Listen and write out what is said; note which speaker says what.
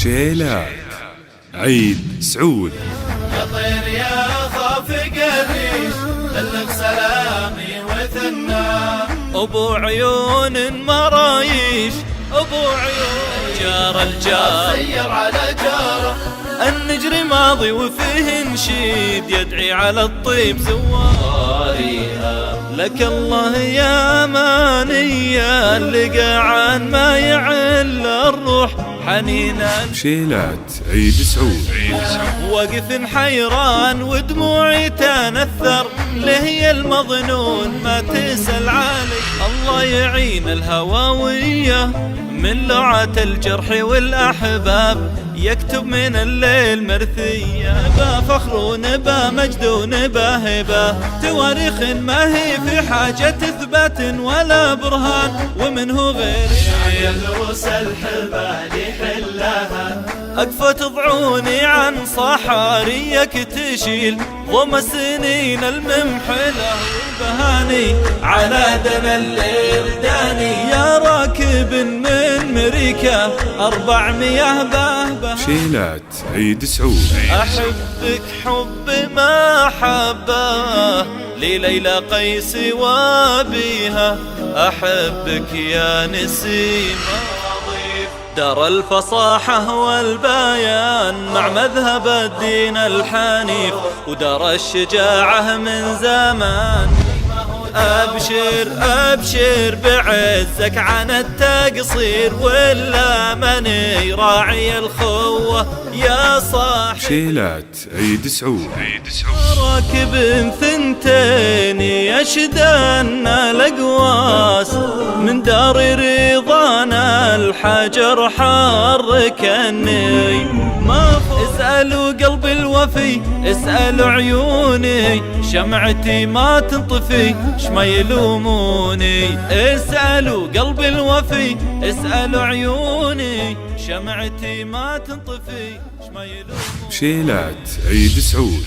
Speaker 1: شيلات عيد سعود.
Speaker 2: يا طير يا خافق الريش بلغ سلامي وثنا.
Speaker 3: أبو عيون مرايش أبو عيون جار الجار
Speaker 2: سير على جاره.
Speaker 3: النجر ماضي وفيه نشيد يدعي على الطيب زواريها. لك الله يا مانية اللقاعان ما يعل الروح حنينا.
Speaker 1: شيلات عيد سعود.
Speaker 3: وقف حيران ودموعي تنثر لهي المظنون ما تسأل علي. الله يعين الهواوية من لعة الجرح والأحباب يكتب من الليل مرثية. نبا فخر ونبا مجد ونبا هبة تواريخ ما هي في حاجة إثبات ولا برهان ومنه غير
Speaker 2: يا دروس الحبال حلها.
Speaker 3: أقفى تضعوني عن صحاريك تشيل ضم السنين الممحلة والبهاني على دنا الليل داني. يا راكب من مريكا 400 بهبه.
Speaker 1: شيلات عيد سعود.
Speaker 3: أحبك حب ما حبه لي ليلى قيس وابيها. أحبك يا نسيمة دار الفصاحة والبيان مع مذهب الدين الحنيف ودار الشجاعة من زمان. أبشر أبشر بعزك عن التقصير ولا من يراعي الخوة يا صاحب.
Speaker 1: شيلات عيد سعود.
Speaker 3: راكب ثنتين يشدن الأقواس من دار رضانا الحجر حركني. ما اسألوا قلبي الوفي اسألوا عيوني شمعتي ما تنطفي شما يلوموني. اسألوا قلبي الوفي اسألوا عيوني شمعتي ما تنطفي شما يلوموني.
Speaker 1: شيلات عيد سعود.